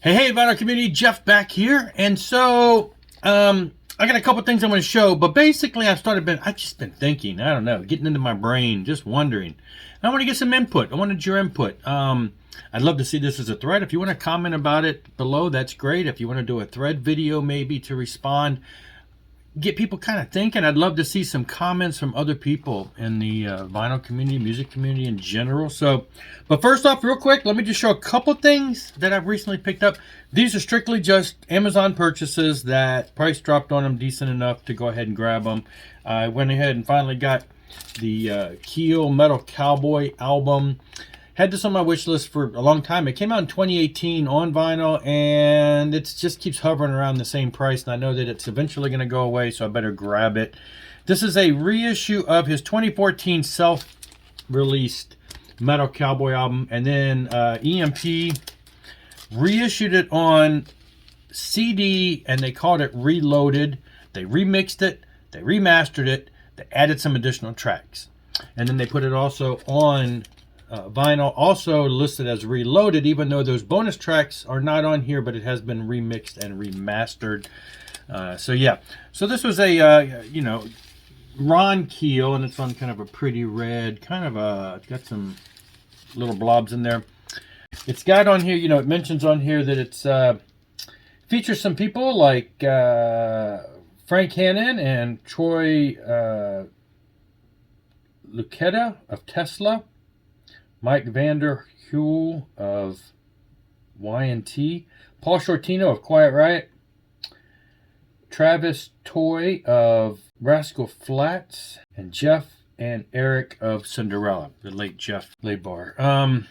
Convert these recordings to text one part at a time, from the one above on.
Hey, vinyl community, Jeff back here. And so, I got a couple things I'm going to show, but basically I've just been thinking, I don't know, getting into my brain, just wondering. I want to get some input. I wanted your input. I'd love to see this as a thread. If you want to comment about it below, that's great. If you want to do a thread video maybe to respond, get people kind of thinking. I'd love to see some comments from other people in the vinyl community, music community in general. So, but first off, real quick, let me just show a couple things that I've recently picked up. These are strictly just Amazon purchases that price dropped on them decent enough to go ahead and grab them. I went ahead and finally got the Keel Metal Cowboy album. Had this on my wish list for a long time. It came out in 2018 on vinyl, and it just keeps hovering around the same price, and I know that it's eventually going to go away, so I better grab it. This is a reissue of his 2014 self-released Metal Cowboy album, and then EMP reissued it on CD, and they called it Reloaded. They remixed it, they remastered it, they added some additional tracks, and then they put it also on vinyl, also listed as Reloaded, even though those bonus tracks are not on here, but it has been remixed and remastered. So yeah, so this was a Ron Keel, and it's on kind of a pretty red, kind of it's got some little blobs in there. It's got on here, it mentions on here that it's features some people like Frank Hannon and Troy Lucetta of Tesla, Mike Vander Huel of Y&T, Paul Shortino of Quiet Riot, Travis Toy of Rascal Flatts, and Jeff and Eric of Cinderella, the late Jeff Lebar.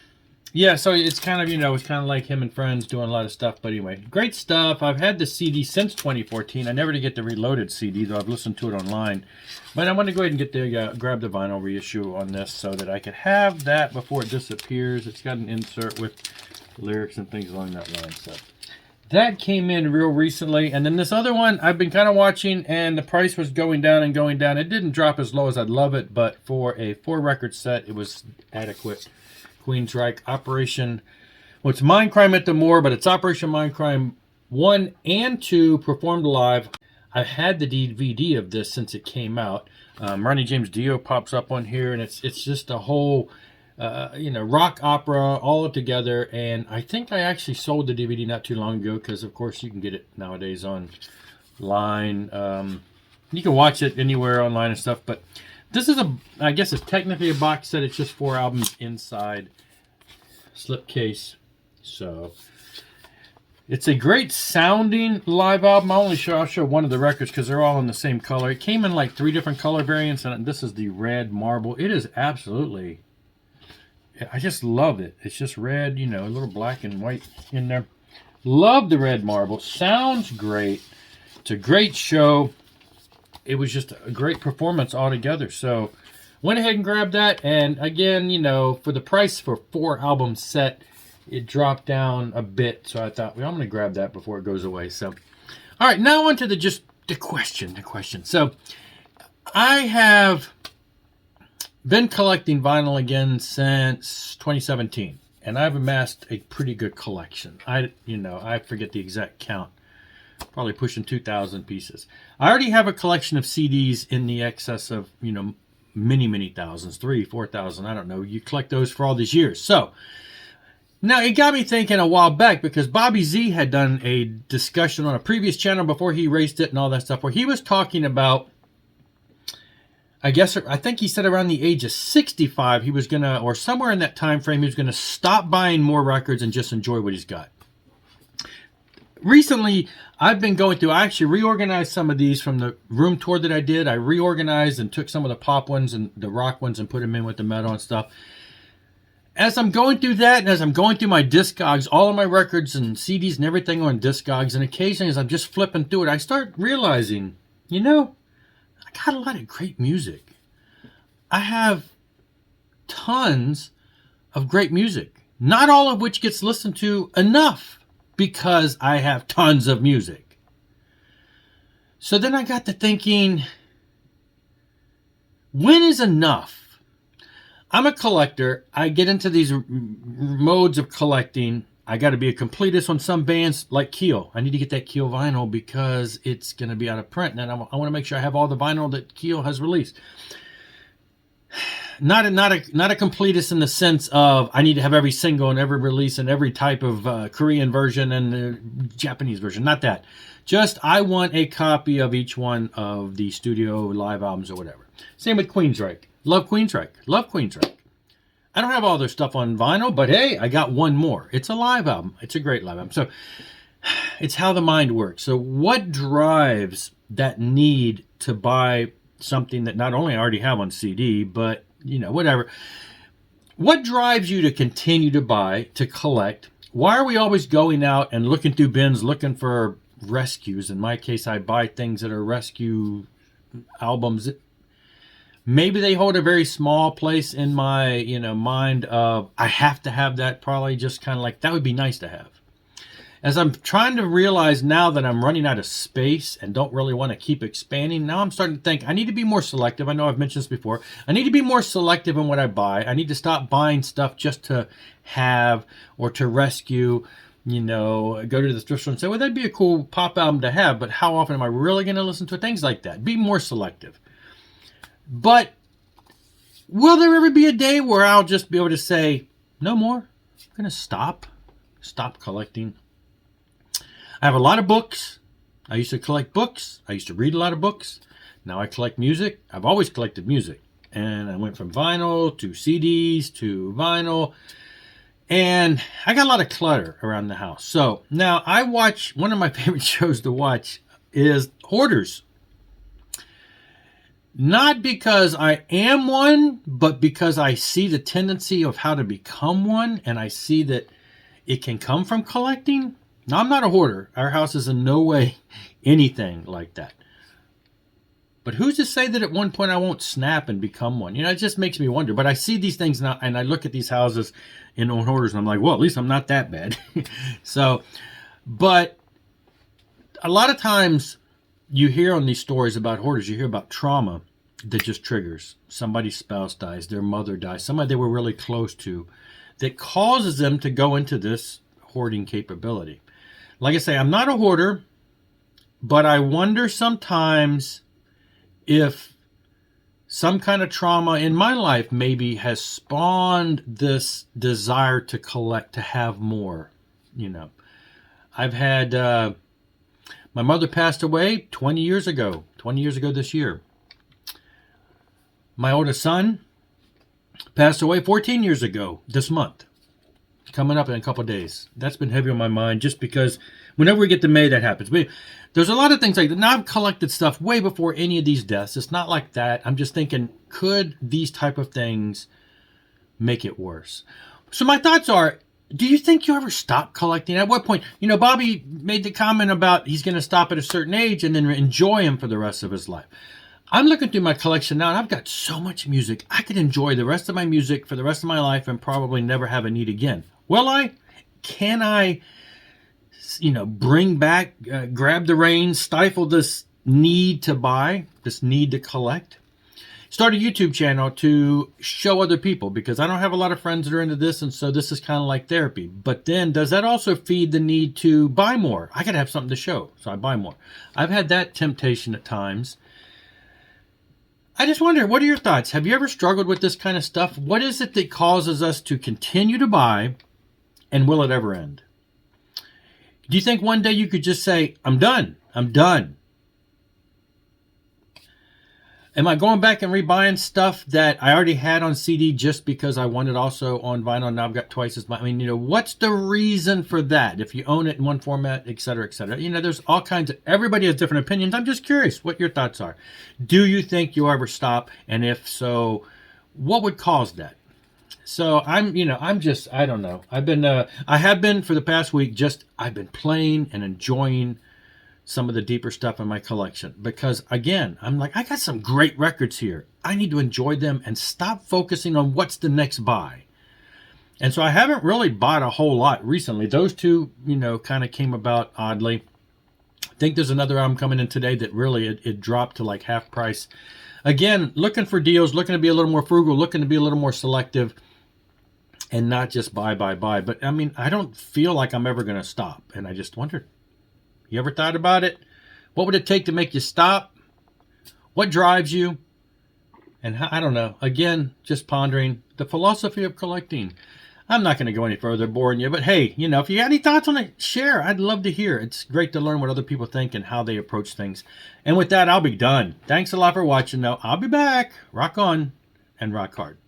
Yeah, so it's kind of, it's kind of like him and friends doing a lot of stuff. But anyway, great stuff. I've had the CD since 2014. I never did get the Reloaded CD, though I've listened to it online. But I want to go ahead and get the grab the vinyl reissue on this so that I could have that before it disappears. It's got an insert with lyrics and things along that line. So that came in real recently. And then this other one I've been kind of watching, and the price was going down and going down. It didn't drop as low as I'd love it, but for a 4-record set, it was adequate. Queensryche Operation, well, it's Mindcrime at the Moor, but it's Operation Mindcrime 1 and 2 performed live. I've had the DVD of this since it came out. Ronnie James Dio pops up on here, and it's just a whole rock opera all together. And I think I actually sold the DVD not too long ago, because of course you can get it nowadays online. You can watch it anywhere online and stuff, but this is I guess it's technically a box set. It's just 4 albums inside slipcase. So it's a great sounding live album. I'll show one of the records because they're all in the same color. It came in like 3 different color variants, and this is the red marble. It is absolutely, I just love it. It's just red, a little black and white in there. Love the red marble. Sounds great. It's a great show. It was just a great performance altogether. So went ahead and grabbed that. And again, for the price for 4 album set, it dropped down a bit. So I thought, well, I'm going to grab that before it goes away. So, all right, now on to the question. So I have been collecting vinyl again since 2017. And I've amassed a pretty good collection. I forget the exact count. Probably pushing 2,000 pieces. I already have a collection of CDs in the excess of, many thousands, 3,000, 4,000, I don't know. You collect those for all these years. So now it got me thinking a while back, because Bobby Z had done a discussion on a previous channel before he erased it and all that stuff, where he was talking about, I think he said around the age of 65, he was gonna, or somewhere in that time frame, he was gonna stop buying more records and just enjoy what he's got. Recently, I've been going through, I actually reorganized some of these from the room tour that I did. I reorganized and took some of the pop ones and the rock ones and put them in with the metal and stuff. As I'm going through that, and as I'm going through my Discogs, all of my records and CDs and everything on Discogs, and occasionally as I'm just flipping through it, I start realizing, I got a lot of great music. I have tons of great music, not all of which gets listened to enough, because I have tons of music. So then I got to thinking, when is enough? I'm a collector. I get into these modes of collecting. I got to be a completist on some bands like Keel. I need to get that Keel vinyl because it's going to be out of print, and I want to make sure I have all the vinyl that Keel has released. Not a completist in the sense of I need to have every single and every release and every type of Korean version and the Japanese version. Not that. Just I want a copy of each one of the studio live albums or whatever. Same with Queensryche. Love Queensryche. Love Queensryche. I don't have all their stuff on vinyl, but hey, I got one more. It's a live album. It's a great live album. So it's how the mind works. So what drives that need to buy something that not only I already have on CD, but, you know, whatever. What drives you to continue to buy, to collect? Why are we always going out and looking through bins, looking for rescues? In my case, I buy things that are rescue albums. Maybe they hold a very small place in my, you know, mind of I have to have that, probably just kind of like that would be nice to have. As I'm trying to realize now that I'm running out of space and don't really want to keep expanding, now I'm starting to think I need to be more selective. I know I've mentioned this before. I need to be more selective in what I buy. I need to stop buying stuff just to have or to rescue, you know, go to the thrift store and say, well, that'd be a cool pop album to have, but how often am I really going to listen to things like that? Be more selective. But will there ever be a day where I'll just be able to say, no more? I'm going to stop collecting. I have a lot of books. I used to collect books. I used to read a lot of books. Now I collect music. I've always collected music. And I went from vinyl to CDs to vinyl. And I got a lot of clutter around the house. So now I watch, one of my favorite shows to watch is Hoarders. Not because I am one, but because I see the tendency of how to become one. And I see that it can come from collecting. Now, I'm not a hoarder. Our house is in no way anything like that. But who's to say that at one point I won't snap and become one? You know, it just makes me wonder. But I see these things now, and I look at these houses in hoarders, and I'm like, well, at least I'm not that bad. So, but a lot of times you hear on these stories about hoarders, you hear about trauma that just triggers. Somebody's spouse dies, their mother dies, somebody they were really close to, that causes them to go into this hoarding capability. Like I say, I'm not a hoarder, but I wonder sometimes if some kind of trauma in my life maybe has spawned this desire to collect, to have more. You know, I've had, my mother passed away 20 years ago this year. My oldest son passed away 14 years ago this month. Coming up in a couple of days. That's been heavy on my mind just because whenever we get to May, that happens. But there's a lot of things like that. Now, I've collected stuff way before any of these deaths. It's not like that. I'm just thinking, could these type of things make it worse? So my thoughts are, do you think you ever stop collecting? At what point? You know, Bobby made the comment about he's going to stop at a certain age and then enjoy them for the rest of his life. I'm looking through my collection now, and I've got so much music. I could enjoy the rest of my music for the rest of my life and probably never have a need again. Will I? Can I, you know, bring back, grab the reins, stifle this need to buy, this need to collect? Start a YouTube channel to show other people, because I don't have a lot of friends that are into this, and so this is kind of like therapy. But then, does that also feed the need to buy more? I got to have something to show, so I buy more. I've had that temptation at times. I just wonder, what are your thoughts? Have you ever struggled with this kind of stuff? What is it that causes us to continue to buy, and will it ever end? Do you think one day you could just say, I'm done. I'm done? Am I going back and rebuying stuff that I already had on CD just because I want it also on vinyl? Now I've got twice as much. I mean, you know, what's the reason for that? If you own it in one format, et cetera, et cetera. You know, there's all kinds of, everybody has different opinions. I'm just curious what your thoughts are. Do you think you'll ever stop? And if so, what would cause that? So I don't know. I have been for the past week, I've been playing and enjoying some of the deeper stuff in my collection, because again, I'm like, I got some great records here. I need to enjoy them and stop focusing on what's the next buy. And so I haven't really bought a whole lot recently. Those two, you know, kind of came about oddly. I think there's another album coming in today that really, it dropped to like half price. Again, looking for deals, looking to be a little more frugal, looking to be a little more selective. and not just buy. But I mean, I don't feel like I'm ever going to stop. And I just wondered, you ever thought about it? What would it take to make you stop? What drives you? And I don't know. Again, just pondering the philosophy of collecting. I'm not going to go any further boring you, but hey, you know, if you got any thoughts on it, share. I'd love to hear. It's great to learn what other people think and how they approach things. And with that, I'll be done. Thanks a lot for watching, though. I'll be back. Rock on and rock hard.